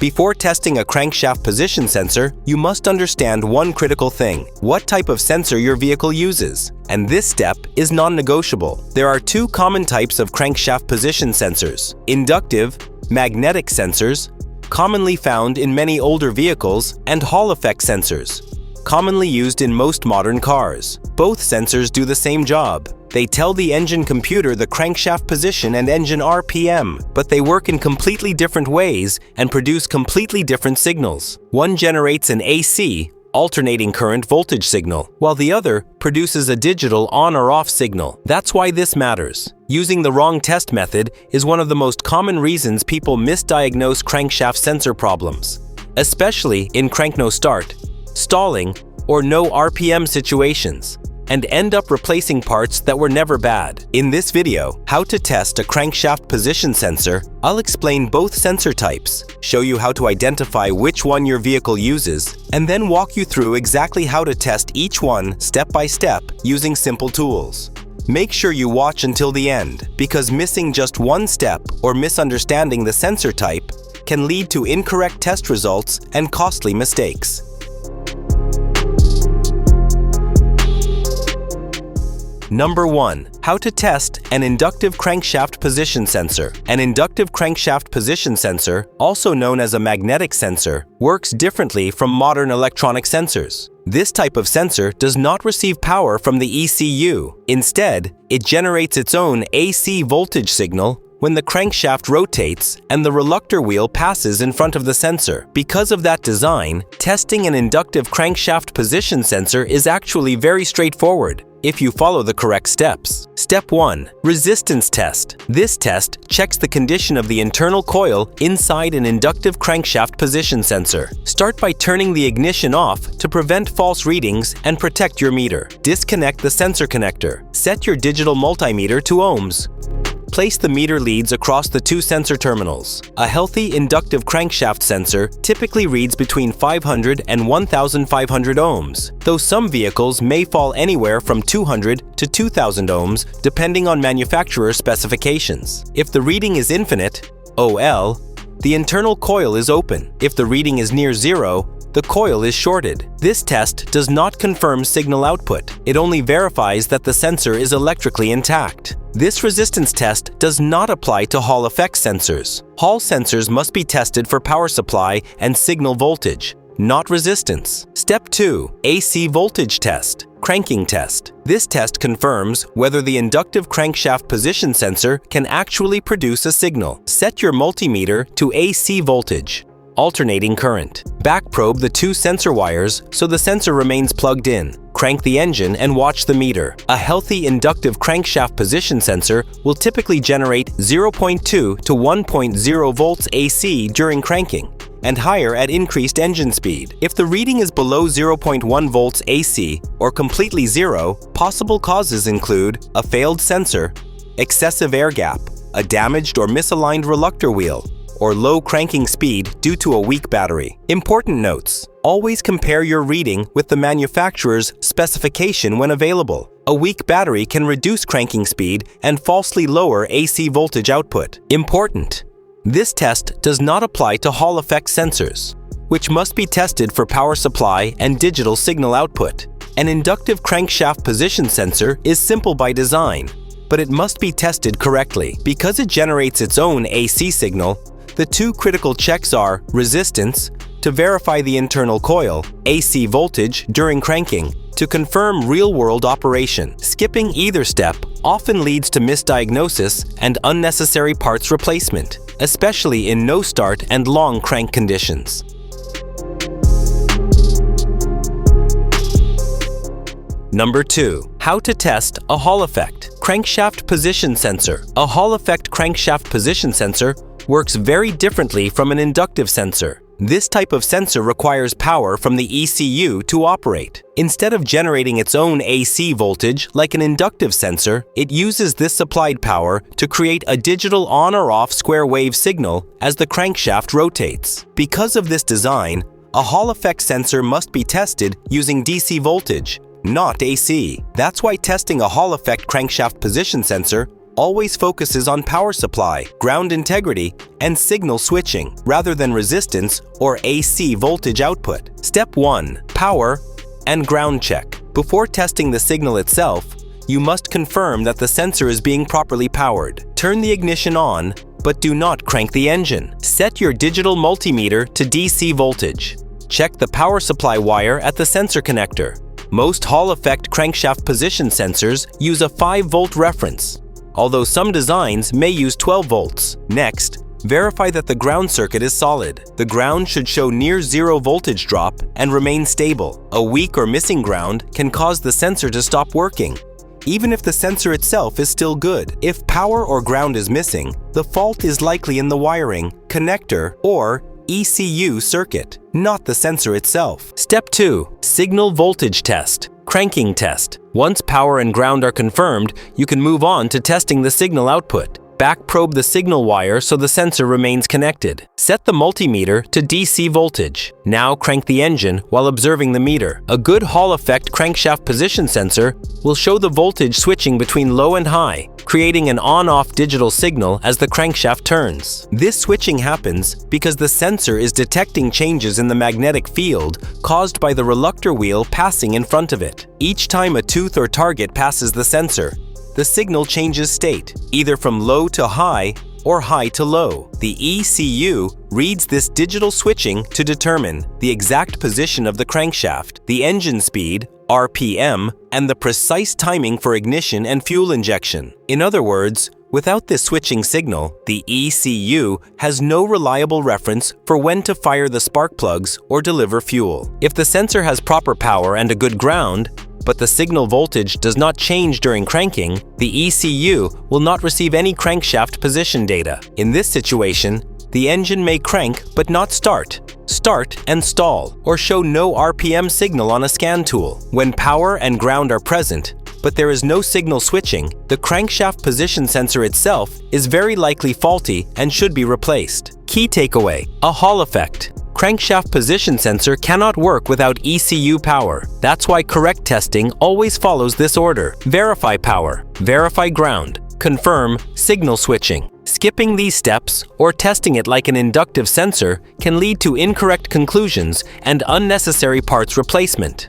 Before testing a crankshaft position sensor, you must understand one critical thing: what type of sensor your vehicle uses. And this step is non-negotiable. There are two common types of crankshaft position sensors: inductive, magnetic sensors, commonly found in many older vehicles, and Hall effect sensors, commonly used in most modern cars. Both sensors do the same job. They tell the engine computer the crankshaft position and engine RPM, but they work in completely different ways and produce completely different signals. One generates an AC, alternating current voltage signal, while the other produces a digital on or off signal. That's why this matters. Using the wrong test method is one of the most common reasons people misdiagnose crankshaft sensor problems, especially in crank no start, stalling, or no RPM situations, and end up replacing parts that were never bad. In this video, how to test a crankshaft position sensor, I'll explain both sensor types, show you how to identify which one your vehicle uses, and then walk you through exactly how to test each one step by step using simple tools. Make sure you watch until the end, because missing just one step or misunderstanding the sensor type can lead to incorrect test results and costly mistakes. Number 1. How to test an inductive crankshaft position sensor. An inductive crankshaft position sensor, also known as a magnetic sensor, works differently from modern electronic sensors. This type of sensor does not receive power from the ECU. Instead, it generates its own AC voltage signal when the crankshaft rotates and the reluctor wheel passes in front of the sensor. Because of that design, testing an inductive crankshaft position sensor is actually very straightforward if you follow the correct steps. Step 1. Resistance test. This test checks the condition of the internal coil inside an inductive crankshaft position sensor. Start by turning the ignition off to prevent false readings and protect your meter. Disconnect the sensor connector. Set your digital multimeter to ohms. Place the meter leads across the two sensor terminals. A healthy inductive crankshaft sensor typically reads between 500 and 1,500 ohms, though some vehicles may fall anywhere from 200 to 2,000 ohms depending on manufacturer specifications. If the reading is infinite, OL, the internal coil is open. If the reading is near zero, the coil is shorted. This test does not confirm signal output. It only verifies that the sensor is electrically intact. This resistance test does not apply to Hall effect sensors. Hall sensors must be tested for power supply and signal voltage, not resistance. Step 2. AC voltage test. Cranking test. This test confirms whether the inductive crankshaft position sensor can actually produce a signal. Set your multimeter to AC voltage, alternating current. Back probe the two sensor wires so the sensor remains plugged in. Crank the engine and watch the meter. A healthy inductive crankshaft position sensor will typically generate 0.2 to 1.0 volts AC during cranking, and higher at increased engine speed. If the reading is below 0.1 volts AC or completely zero, possible causes include a failed sensor, excessive air gap, a damaged or misaligned reluctor wheel, or low cranking speed due to a weak battery. Important notes: always compare your reading with the manufacturer's specification when available. A weak battery can reduce cranking speed and falsely lower AC voltage output. Important: this test does not apply to Hall effect sensors, which must be tested for power supply and digital signal output. An inductive crankshaft position sensor is simple by design, but it must be tested correctly. Because it generates its own AC signal, the two critical checks are resistance, to verify the internal coil, AC voltage during cranking, to confirm real-world operation. Skipping either step often leads to misdiagnosis and unnecessary parts replacement, especially in no-start and long crank conditions. Number 2. How to test a Hall effect crankshaft position sensor. A Hall effect crankshaft position sensor works very differently from an inductive sensor. This type of sensor requires power from the ECU to operate. Instead of generating its own AC voltage like an inductive sensor, it uses this supplied power to create a digital on or off square wave signal as the crankshaft rotates. Because of this design, a Hall effect sensor must be tested using DC voltage, not AC. That's why testing a Hall effect crankshaft position sensor always focuses on power supply, ground integrity, and signal switching, rather than resistance or AC voltage output. Step 1. Power and ground check. Before testing the signal itself, you must confirm that the sensor is being properly powered. Turn the ignition on, but do not crank the engine. Set your digital multimeter to DC voltage. Check the power supply wire at the sensor connector. Most Hall-effect crankshaft position sensors use a 5-volt reference, although some designs may use 12 volts. Next, verify that the ground circuit is solid. The ground should show near zero voltage drop and remain stable. A weak or missing ground can cause the sensor to stop working, even if the sensor itself is still good. If power or ground is missing, the fault is likely in the wiring, connector, or ECU circuit, not the sensor itself. Step 2. Signal voltage test. Cranking test. Once power and ground are confirmed, you can move on to testing the signal output. Back probe the signal wire so the sensor remains connected. Set the multimeter to DC voltage. Now crank the engine while observing the meter. A good Hall-effect crankshaft position sensor will show the voltage switching between low and high, creating an on-off digital signal as the crankshaft turns. This switching happens because the sensor is detecting changes in the magnetic field caused by the reluctor wheel passing in front of it. Each time a tooth or target passes the sensor, the signal changes state, either from low to high or high to low. The ECU reads this digital switching to determine the exact position of the crankshaft, the engine speed, RPM, and the precise timing for ignition and fuel injection. In other words, without this switching signal, the ECU has no reliable reference for when to fire the spark plugs or deliver fuel. If the sensor has proper power and a good ground, but the signal voltage does not change during cranking, the ECU will not receive any crankshaft position data. In this situation, the engine may crank but not start and stall, or show no RPM signal on a scan tool. When power and ground are present, but there is no signal switching, the crankshaft position sensor itself is very likely faulty and should be replaced. Key takeaway: a Hall effect. Crankshaft position sensor cannot work without ECU power. That's why correct testing always follows this order: verify power, verify ground, confirm signal switching. Skipping these steps or testing it like an inductive sensor can lead to incorrect conclusions and unnecessary parts replacement.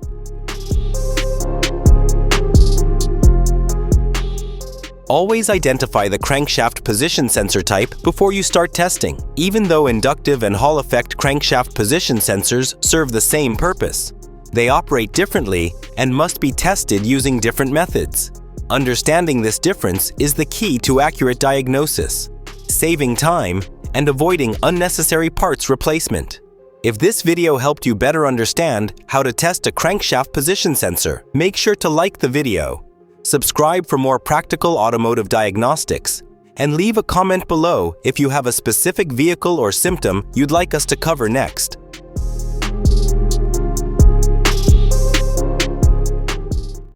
Always identify the crankshaft position sensor type before you start testing. Even though inductive and Hall effect crankshaft position sensors serve the same purpose, they operate differently and must be tested using different methods. Understanding this difference is the key to accurate diagnosis, saving time, and avoiding unnecessary parts replacement. If this video helped you better understand how to test a crankshaft position sensor, make sure to like the video, subscribe for more practical automotive diagnostics, and leave a comment below if you have a specific vehicle or symptom you'd like us to cover next.